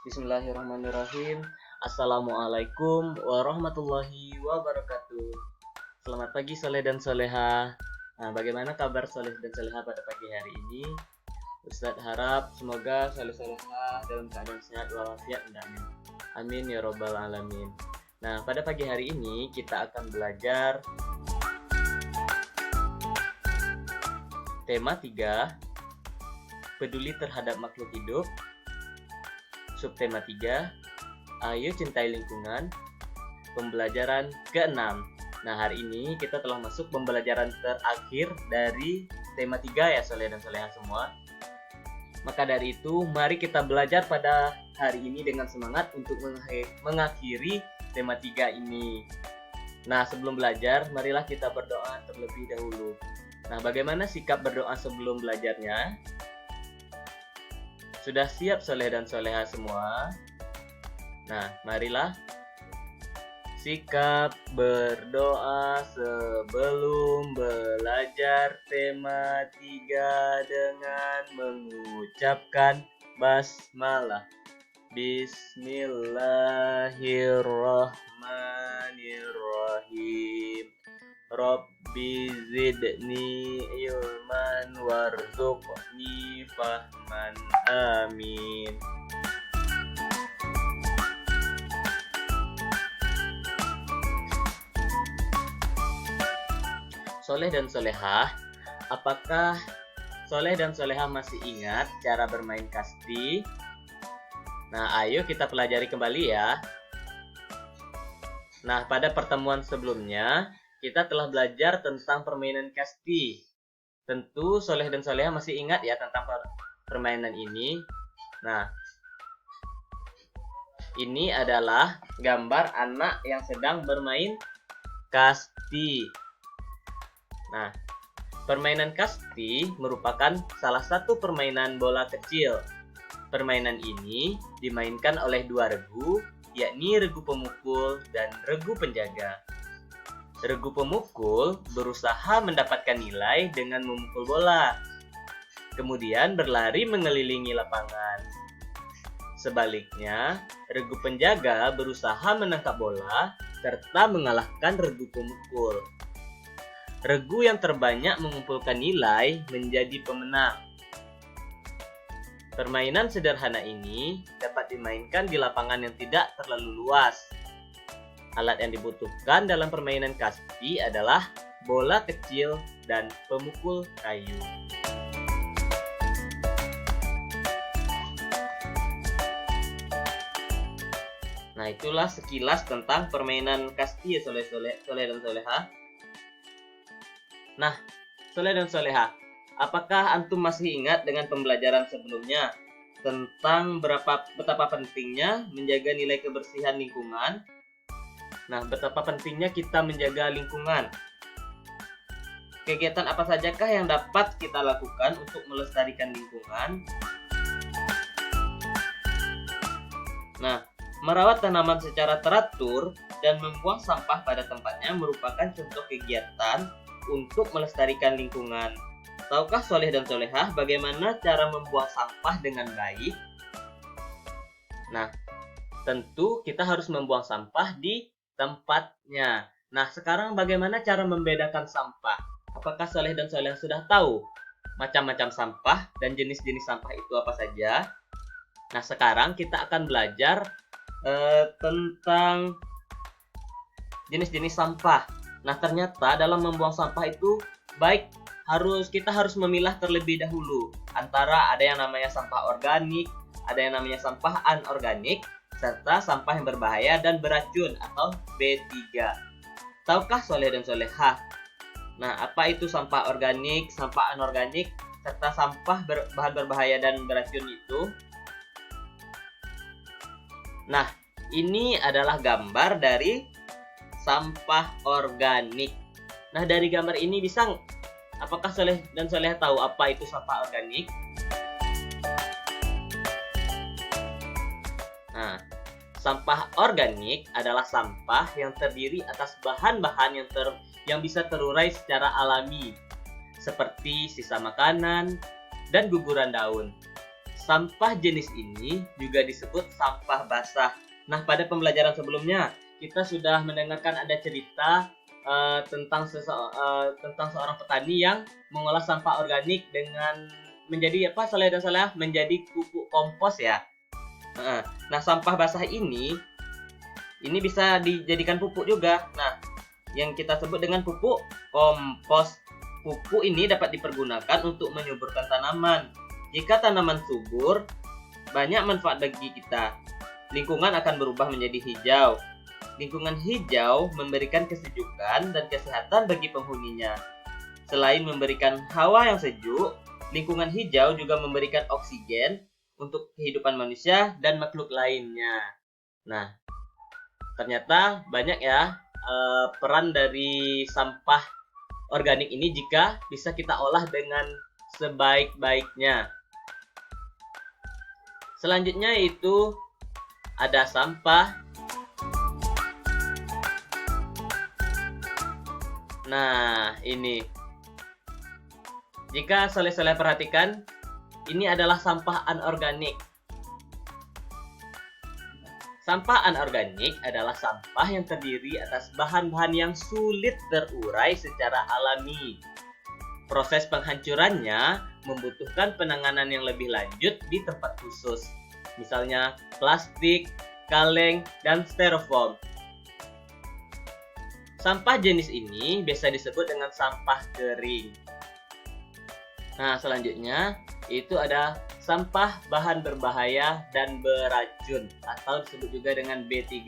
Bismillahirrahmanirrahim. Assalamualaikum warahmatullahi wabarakatuh. Selamat pagi Soleh dan Soleha. Nah, bagaimana kabar Soleh dan Soleha pada pagi hari ini? Ustadz harap semoga Soleh Soleha dalam keadaan sehat walafiat dan amin. Amin ya robbal alamin. Nah, pada pagi hari ini kita akan belajar tema 3, peduli terhadap makhluk hidup. Subtema 3, ayo cintai lingkungan. Pembelajaran ke-6. Nah, hari ini kita telah masuk pembelajaran terakhir dari tema 3 ya Soleh dan Soleha semua. Maka dari itu, mari kita belajar pada hari ini dengan semangat untuk mengakhiri tema 3 ini. Nah, sebelum belajar, marilah kita berdoa terlebih dahulu. Nah, bagaimana sikap berdoa sebelum belajarnya? Sudah siap Soleh dan Soleha semua? Nah, marilah. Sikap berdoa sebelum belajar tema 3 dengan mengucapkan basmalah. Bismillahirrahmanirrahim. Rabbi zidni ilman warzuqni fahman. Amin. Soleh dan Soleha, apakah Soleh dan Soleha masih ingat cara bermain kasti? Nah, ayo kita pelajari kembali ya. Nah, pada pertemuan sebelumnya, kita telah belajar tentang permainan kasti. Tentu Soleh dan Soleha masih ingat ya tentang permainan ini. Nah, ini adalah gambar anak yang sedang bermain kasti. Nah, permainan kasti merupakan salah satu permainan bola kecil. Permainan ini dimainkan oleh dua regu, yakni regu pemukul dan regu penjaga. Regu pemukul berusaha mendapatkan nilai dengan memukul bola, kemudian berlari mengelilingi lapangan. Sebaliknya, regu penjaga berusaha menangkap bola serta mengalahkan regu pemukul. Regu yang terbanyak mengumpulkan nilai menjadi pemenang. Permainan sederhana ini dapat dimainkan di lapangan yang tidak terlalu luas. Alat yang dibutuhkan dalam permainan kasti adalah bola kecil dan pemukul kayu. Nah, itulah sekilas tentang permainan kasti ya Soleh dan Soleha. Nah, Soleh dan Soleha, apakah antum masih ingat dengan pembelajaran sebelumnya tentang betapa pentingnya menjaga nilai kebersihan lingkungan? Nah, betapa pentingnya kita menjaga lingkungan. Kegiatan apa sajakah yang dapat kita lakukan untuk melestarikan lingkungan? Nah, merawat tanaman secara teratur dan membuang sampah pada tempatnya merupakan contoh kegiatan untuk melestarikan lingkungan. Tahukah Soleh dan Solehah bagaimana cara membuang sampah dengan baik? Nah, tentu kita harus membuang sampah di tempatnya. Nah, sekarang bagaimana cara membedakan sampah? Apakah Soleh dan Solehah sudah tahu macam-macam sampah dan jenis-jenis sampah itu apa saja? Nah, sekarang kita akan belajar tentang jenis-jenis sampah. Nah, ternyata dalam membuang sampah itu kita harus memilah terlebih dahulu antara ada yang namanya sampah organik, ada yang namanya sampah anorganik, serta sampah yang berbahaya dan beracun atau B3. Tahukah Soleh dan Solehah? Nah, apa itu sampah organik, sampah anorganik, serta sampah bahan berbahaya dan beracun itu? Nah, ini adalah gambar dari sampah organik. Nah, dari gambar ini apakah Soleh dan Solehah tahu apa itu sampah organik? Nah, sampah organik adalah sampah yang terdiri atas bahan-bahan yang bisa terurai secara alami, seperti sisa makanan dan guguran daun. sampah jenis ini juga disebut sampah basah. Nah, pada pembelajaran sebelumnya kita sudah mendengarkan ada cerita tentang seorang petani yang mengolah sampah organik dengan menjadi menjadi pupuk kompos ya. Nah, sampah basah ini bisa dijadikan pupuk juga. Nah, yang kita sebut dengan pupuk kompos. Pupuk ini dapat dipergunakan untuk menyuburkan tanaman. Jika tanaman subur, banyak manfaat bagi kita. Lingkungan akan berubah menjadi hijau. Lingkungan hijau memberikan kesejukan dan kesehatan bagi penghuninya. Selain memberikan hawa yang sejuk, lingkungan hijau juga memberikan oksigen untuk kehidupan manusia dan makhluk lainnya. Nah, ternyata banyak ya peran dari sampah organik ini jika bisa kita olah dengan sebaik-baiknya. Selanjutnya itu ada sampah. Nah, ini. Jika soleh-soleh perhatikan, ini adalah sampah anorganik. Sampah anorganik adalah sampah yang terdiri atas bahan-bahan yang sulit terurai secara alami. Proses penghancurannya membutuhkan penanganan yang lebih lanjut di tempat khusus, misalnya plastik, kaleng, dan styrofoam. Sampah jenis ini biasa disebut dengan sampah kering. Nah, selanjutnya itu ada sampah bahan berbahaya dan beracun atau disebut juga dengan B3.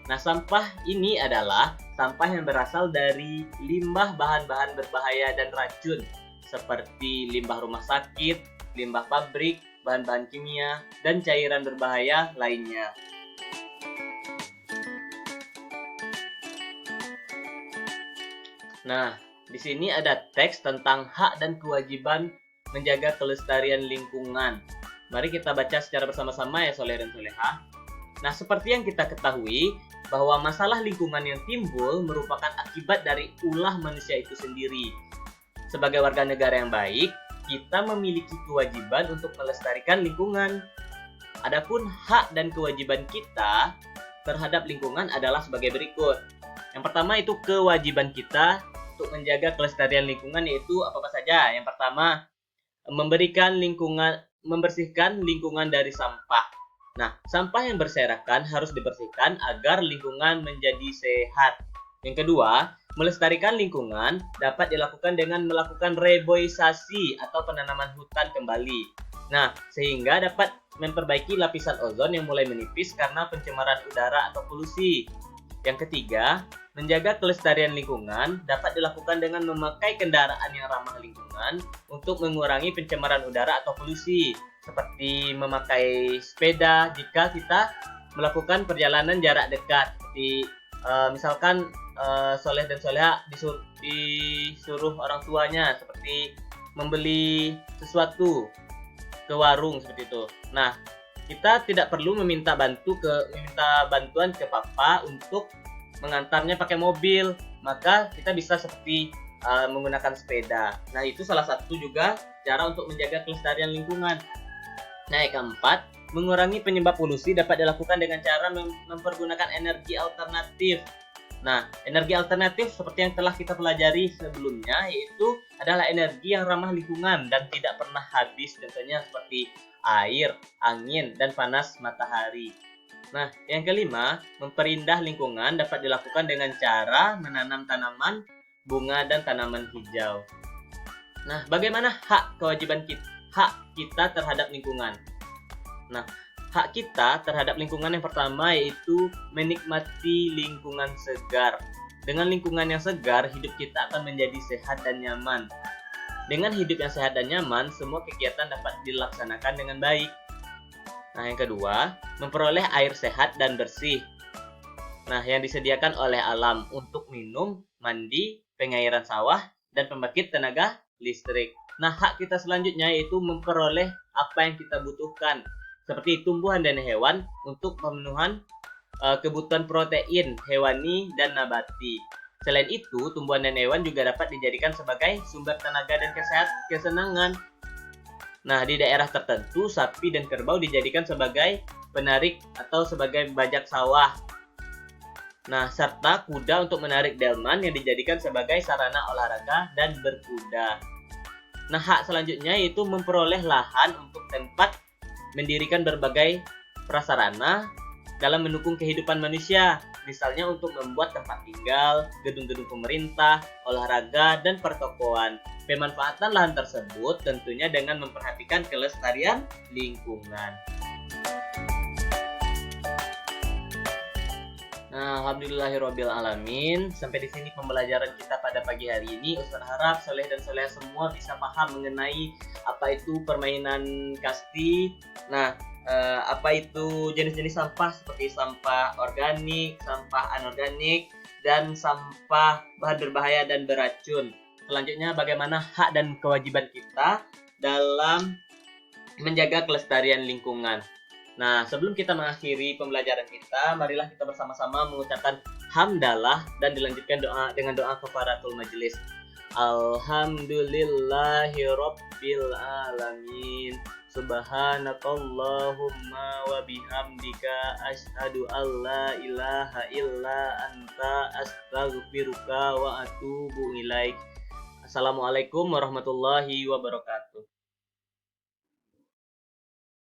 Nah, sampah ini adalah sampah yang berasal dari limbah bahan-bahan berbahaya dan racun seperti limbah rumah sakit, limbah pabrik, bahan-bahan kimia, dan cairan berbahaya lainnya. Nah, di sini ada teks tentang hak dan kewajiban menjaga kelestarian lingkungan. Mari kita baca secara bersama-sama ya soleh dan soleha. Nah, seperti yang kita ketahui bahwa masalah lingkungan yang timbul merupakan akibat dari ulah manusia itu sendiri. Sebagai warga negara yang baik, kita memiliki kewajiban untuk melestarikan lingkungan. Adapun hak dan kewajiban kita terhadap lingkungan adalah sebagai berikut. Yang pertama itu kewajiban kita untuk menjaga kelestarian lingkungan, yaitu apa saja? Yang pertama, membersihkan lingkungan dari sampah. Nah, sampah yang berserakan harus dibersihkan agar lingkungan menjadi sehat. Yang kedua, melestarikan lingkungan dapat dilakukan dengan melakukan reboisasi atau penanaman hutan kembali. Nah, sehingga dapat memperbaiki lapisan ozon yang mulai menipis karena pencemaran udara atau polusi. Yang ketiga, menjaga kelestarian lingkungan dapat dilakukan dengan memakai kendaraan yang ramah lingkungan untuk mengurangi pencemaran udara atau polusi, seperti memakai sepeda jika kita melakukan perjalanan jarak dekat, seperti misalkan soleh dan soleha disuruh orang tuanya seperti membeli sesuatu ke warung seperti itu. Nah, kita tidak perlu meminta bantuan ke papa untuk mengantarnya pakai mobil, maka kita bisa seperti menggunakan sepeda. Nah, itu salah satu juga cara untuk menjaga kelestarian lingkungan. Nah, yang keempat, mengurangi penyebab polusi dapat dilakukan dengan cara mempergunakan energi alternatif. Nah, energi alternatif seperti yang telah kita pelajari sebelumnya, yaitu adalah energi yang ramah lingkungan dan tidak pernah habis, contohnya seperti air, angin, dan panas matahari. Nah, yang kelima, memperindah lingkungan dapat dilakukan dengan cara menanam tanaman, bunga, dan tanaman hijau. Nah, bagaimana hak kita terhadap lingkungan? Nah, hak kita terhadap lingkungan yang pertama yaitu menikmati lingkungan segar. Dengan lingkungan yang segar, hidup kita akan menjadi sehat dan nyaman. Dengan hidup yang sehat dan nyaman, semua kegiatan dapat dilaksanakan dengan baik. Nah, yang kedua, memperoleh air sehat dan bersih. Nah, yang disediakan oleh alam untuk minum, mandi, pengairan sawah, dan pembangkit tenaga listrik. Nah, hak kita selanjutnya yaitu memperoleh apa yang kita butuhkan, seperti tumbuhan dan hewan untuk pemenuhan kebutuhan protein hewani dan nabati. Selain itu, tumbuhan dan hewan juga dapat dijadikan sebagai sumber tenaga dan kesenangan. Nah, di daerah tertentu sapi dan kerbau dijadikan sebagai penarik atau sebagai bajak sawah. Nah, serta kuda untuk menarik delman yang dijadikan sebagai sarana olahraga dan berkuda. Nah, hak selanjutnya yaitu memperoleh lahan untuk tempat mendirikan berbagai prasarana dalam mendukung kehidupan manusia. Misalnya untuk membuat tempat tinggal, gedung-gedung pemerintah, olahraga, dan pertokoan. Pemanfaatan lahan tersebut tentunya dengan memperhatikan kelestarian lingkungan. Nah, alhamdulillahirrabbilalamin. Sampai di sini pembelajaran kita pada pagi hari ini. Ustaz harap soleh dan soleh semua bisa paham mengenai apa itu permainan kasti. Nah, apa itu jenis-jenis sampah seperti sampah organik, sampah anorganik, dan sampah bahan berbahaya dan beracun. Selanjutnya, bagaimana hak dan kewajiban kita dalam menjaga kelestarian lingkungan. Nah, sebelum kita mengakhiri pembelajaran kita, marilah kita bersama-sama mengucapkan hamdalah dan dilanjutkan doa dengan doa kafaratul majelis. Alhamdulillahirabbil alamin. Subhanakallahumma wa bihamdika asyhadu an la ilaha illa anta astaghfiruka wa atubu ilaik. Assalamualaikum warahmatullahi wabarakatuh.